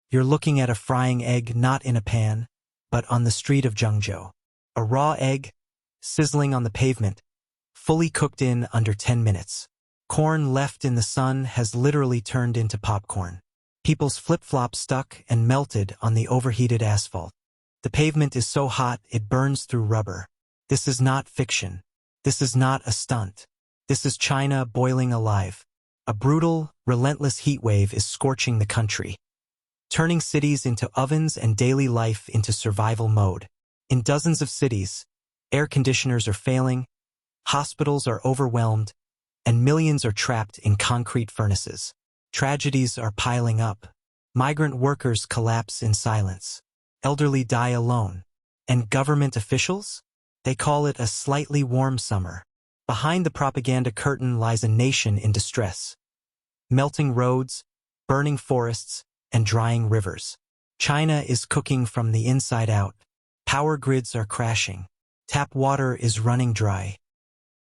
You're looking at a frying egg not in a pan, but on the street of Zhengzhou. A raw egg, sizzling on the pavement, fully cooked in under 10 minutes. Corn left in the sun has literally turned into popcorn. People's flip-flops stuck and melted on the overheated asphalt. The pavement is so hot it burns through rubber. This is not fiction. This is not a stunt. This is China boiling alive. A brutal, relentless heat wave is scorching the country, turning cities into ovens and daily life into survival mode. In dozens of cities, air conditioners are failing, hospitals are overwhelmed, and millions are trapped in concrete furnaces. Tragedies are piling up. Migrant workers collapse in silence. Elderly die alone. And government officials? They call it a slightly warm summer. Behind the propaganda curtain lies a nation in distress. Melting roads, burning forests, and drying rivers. China is cooking from the inside out. Power grids are crashing. Tap water is running dry.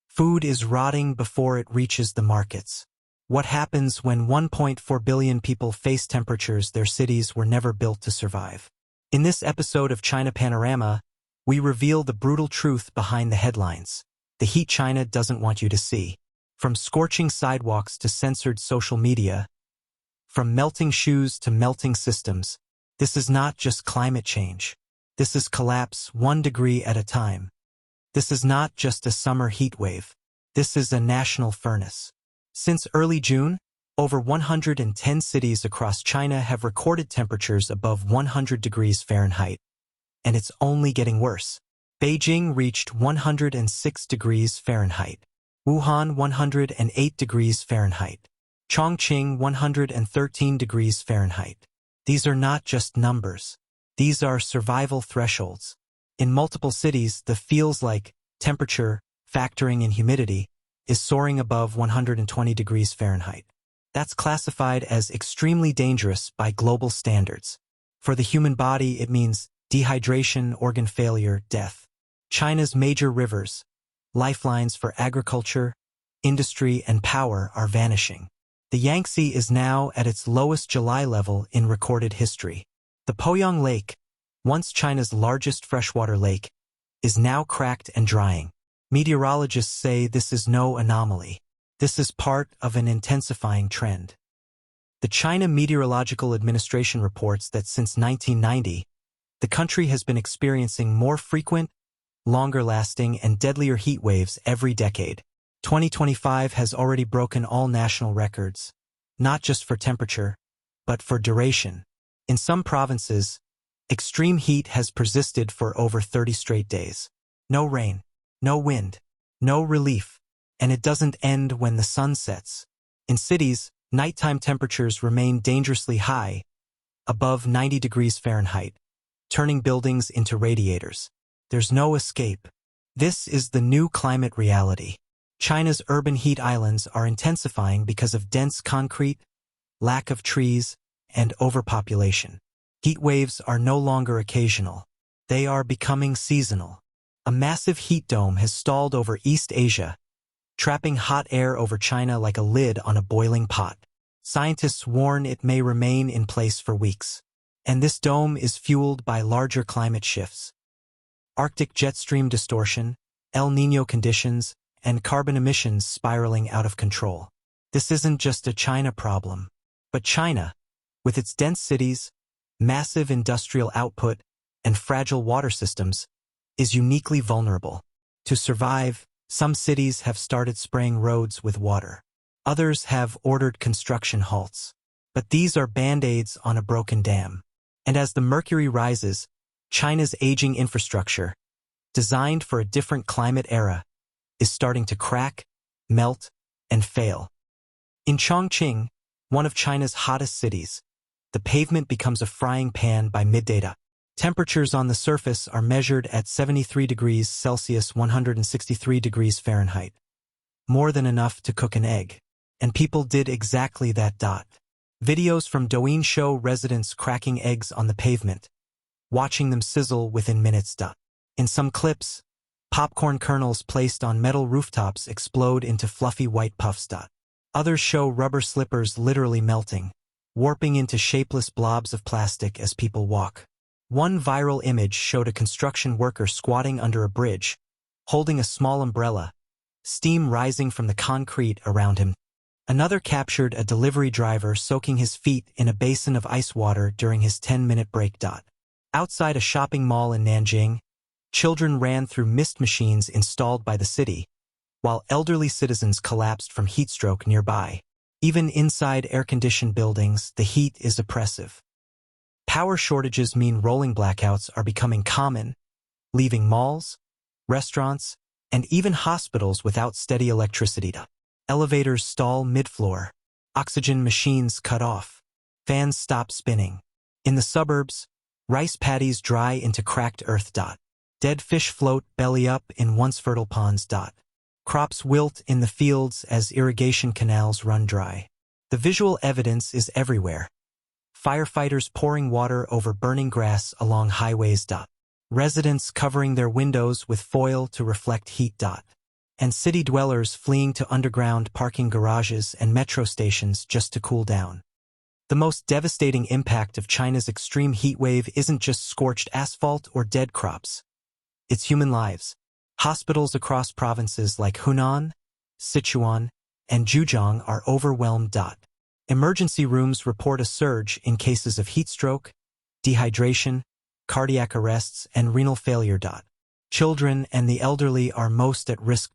Food is rotting before it reaches the markets. What happens when 1.4 billion people face temperatures their cities were never built to survive? In this episode of China Panorama, we reveal the brutal truth behind the headlines, the heat China doesn't want you to see. From scorching sidewalks to censored social media, from melting shoes to melting systems, this is not just climate change. This is collapse 1 degree at a time. This is not just a summer heat wave. This is a national furnace. Since early June, over 110 cities across China have recorded temperatures above 100 degrees Fahrenheit. And it's only getting worse. Beijing reached 106 degrees Fahrenheit. Wuhan 108 degrees Fahrenheit. Chongqing 113 degrees Fahrenheit. These are not just numbers. These are survival thresholds. In multiple cities, the feels like temperature, factoring in humidity, is soaring above 120 degrees Fahrenheit. That's classified as extremely dangerous by global standards. For the human body, it means dehydration, organ failure, death. China's major rivers, lifelines for agriculture, industry, and power are vanishing. The Yangtze is now at its lowest July level in recorded history. The Poyang Lake, once China's largest freshwater lake, is now cracked and drying. Meteorologists say this is no anomaly. This is part of an intensifying trend. The China Meteorological Administration reports that since 1990, the country has been experiencing more frequent, longer-lasting, and deadlier heat waves every decade. 2025 has already broken all national records, not just for temperature, but for duration. In some provinces, extreme heat has persisted for over 30 straight days. No rain, no wind, no relief, and it doesn't end when the sun sets. In cities, nighttime temperatures remain dangerously high, above 90 degrees Fahrenheit, turning buildings into radiators. There's no escape. This is the new climate reality. China's urban heat islands are intensifying because of dense concrete, lack of trees, and overpopulation. Heat waves are no longer occasional. They are becoming seasonal. A massive heat dome has stalled over East Asia, trapping hot air over China like a lid on a boiling pot. Scientists warn it may remain in place for weeks. And this dome is fueled by larger climate shifts. Arctic jet stream distortion, El Niño conditions, and carbon emissions spiraling out of control. This isn't just a China problem. But China, with its dense cities, massive industrial output, and fragile water systems, is uniquely vulnerable. To survive, some cities have started spraying roads with water. Others have ordered construction halts. But these are band-aids on a broken dam. And as the mercury rises, China's aging infrastructure, designed for a different climate era, is starting to crack, melt, and fail. In Chongqing, one of China's hottest cities, the pavement becomes a frying pan by midday. Temperatures on the surface are measured at 73 degrees Celsius, 163 degrees Fahrenheit. More than enough to cook an egg. And people did exactly that. Videos from Douyin show residents cracking eggs on the pavement, watching them sizzle within minutes. In some clips, popcorn kernels placed on metal rooftops explode into fluffy white puffs. Others show rubber slippers literally melting, warping into shapeless blobs of plastic as people walk. One viral image showed a construction worker squatting under a bridge, holding a small umbrella, steam rising from the concrete around him. Another captured a delivery driver soaking his feet in a basin of ice water during his 10-minute break. Outside a shopping mall in Nanjing, children ran through mist machines installed by the city, while elderly citizens collapsed from heatstroke nearby. Even inside air-conditioned buildings, the heat is oppressive. Power shortages mean rolling blackouts are becoming common, leaving malls, restaurants, and even hospitals without steady electricity. Elevators stall mid-floor, oxygen machines cut off, fans stop spinning. In the suburbs, rice paddies dry into cracked earth. Dead fish float belly up in once fertile ponds. Crops wilt in the fields as irrigation canals run dry. The visual evidence is everywhere. Firefighters pouring water over burning grass along highways. Residents covering their windows with foil to reflect heat. And city dwellers fleeing to underground parking garages and metro stations just to cool down. The most devastating impact of China's extreme heat wave isn't just scorched asphalt or dead crops. It's human lives. Hospitals across provinces like Hunan, Sichuan, and Zhejiang are overwhelmed. Emergency rooms report a surge in cases of heat stroke, dehydration, cardiac arrests, and renal failure. Children and the elderly are most at risk.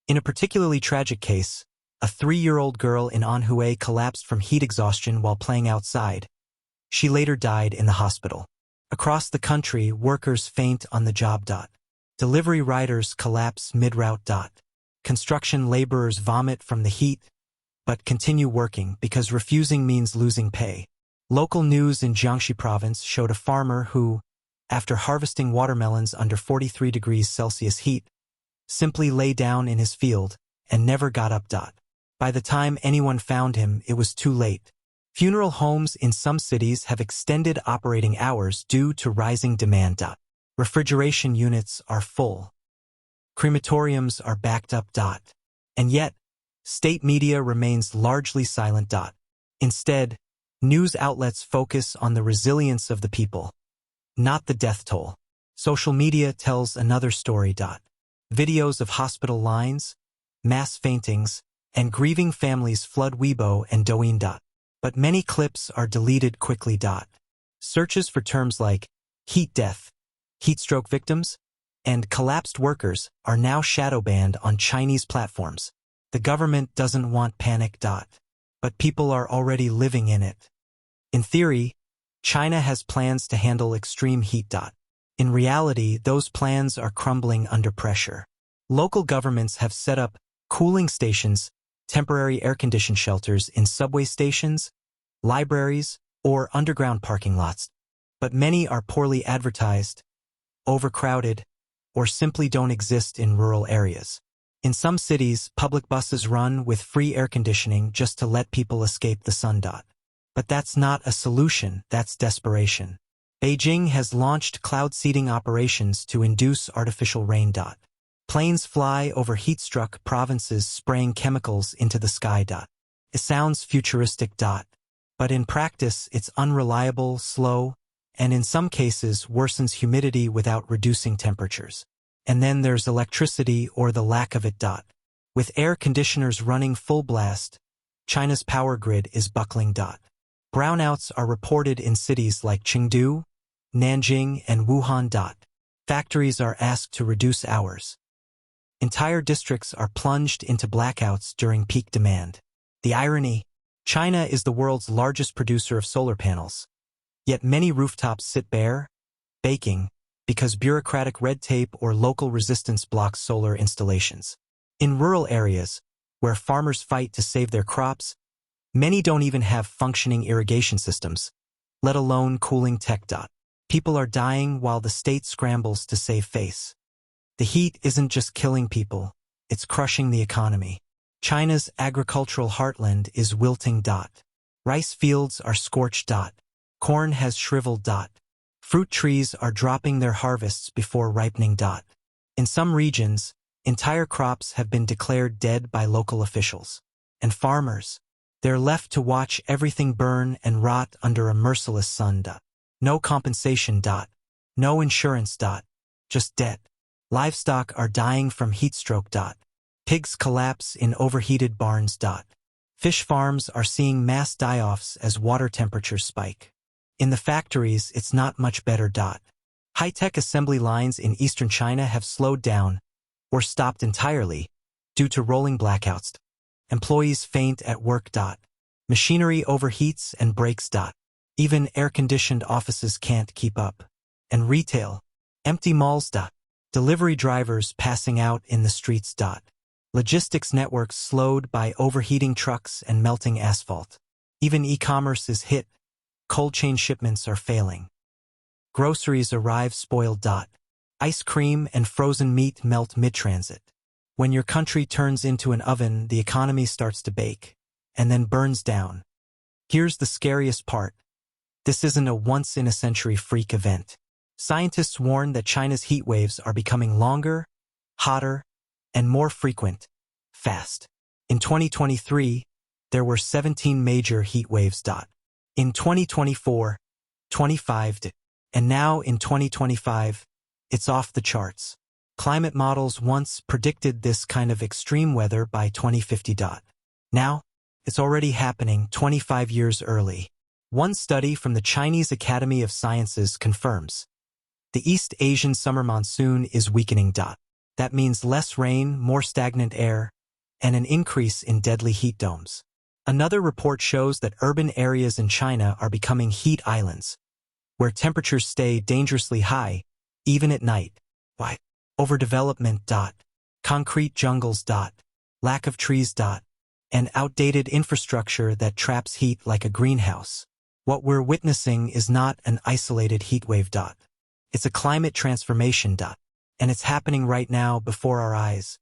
In a particularly tragic case, a 3-year-old girl in Anhui collapsed from heat exhaustion while playing outside. She later died in the hospital. Across the country, workers faint on the job. Delivery riders collapse mid-route. Construction laborers vomit from the heat, but continue working because refusing means losing pay. Local news in Jiangxi province showed a farmer who, after harvesting watermelons under 43 degrees Celsius heat, simply lay down in his field and never got up. By the time anyone found him, it was too late. Funeral homes in some cities have extended operating hours due to rising demand. Refrigeration units are full. Crematoriums are backed up. And yet, state media remains largely silent. Instead, news outlets focus on the resilience of the people, not the death toll. Social media tells another story. Videos of hospital lines, mass faintings, and grieving families flood Weibo and Douyin. But many clips are deleted quickly. Searches for terms like heat death, heat stroke victims, and collapsed workers are now shadow banned on Chinese platforms. The government doesn't want panic. But people are already living in it. In theory, China has plans to handle extreme heat. In reality, those plans are crumbling under pressure. Local governments have set up cooling stations, temporary air-conditioned shelters in subway stations, libraries, or underground parking lots. But many are poorly advertised, overcrowded, or simply don't exist in rural areas. In some cities, public buses run with free air conditioning just to let people escape the sun. But that's not a solution, that's desperation. Beijing has launched cloud seeding operations to induce artificial rain. Planes fly over heat-struck provinces spraying chemicals into the sky. It sounds futuristic. But in practice, it's unreliable, slow, and in some cases worsens humidity without reducing temperatures. And then there's electricity or the lack of it. With air conditioners running full blast, China's power grid is buckling. Brownouts are reported in cities like Chengdu, Nanjing, and Wuhan. Factories are asked to reduce hours. Entire districts are plunged into blackouts during peak demand. The irony: China is the world's largest producer of solar panels. Yet many rooftops sit bare, baking, because bureaucratic red tape or local resistance blocks solar installations. In rural areas, where farmers fight to save their crops, many don't even have functioning irrigation systems, let alone cooling tech. People are dying while the state scrambles to save face. The heat isn't just killing people, it's crushing the economy. China's agricultural heartland is wilting. Rice fields are scorched. Corn has shriveled. Fruit trees are dropping their harvests before ripening. In some regions, entire crops have been declared dead by local officials. And farmers, They're left to watch everything burn and rot under a merciless sun. No compensation. No insurance. Just debt. Livestock are dying from heatstroke. Pigs collapse in overheated barns. Fish farms are seeing mass die-offs as water temperatures spike. In the factories, it's not much better. High-tech assembly lines in eastern China have slowed down or stopped entirely due to rolling blackouts. Employees faint at work. Machinery overheats and breaks. Even air-conditioned offices can't keep up. And retail. Empty malls. Delivery drivers passing out in the streets. Logistics networks slowed by overheating trucks and melting asphalt. Even e-commerce is hit. Cold chain shipments are failing. Groceries arrive spoiled. Ice cream and frozen meat melt mid-transit. When your country turns into an oven, the economy starts to bake, and then burns down. Here's the scariest part. This isn't a once-in-a-century freak event. Scientists warn that China's heat waves are becoming longer, hotter, and more frequent, fast. In 2023, there were 17 major heat waves. In 2024, 25, and now in 2025, it's off the charts. Climate models once predicted this kind of extreme weather by 2050. Now, it's already happening 25 years early. One study from the Chinese Academy of Sciences confirms the East Asian summer monsoon is weakening. That means less rain, more stagnant air, and an increase in deadly heat domes. Another report shows that urban areas in China are becoming heat islands, where temperatures stay dangerously high, even at night. Why? Overdevelopment. Concrete jungles. Lack of trees. And outdated infrastructure that traps heat like a greenhouse. What we're witnessing is not an isolated heatwave. It's a climate transformation. And it's happening right now before our eyes.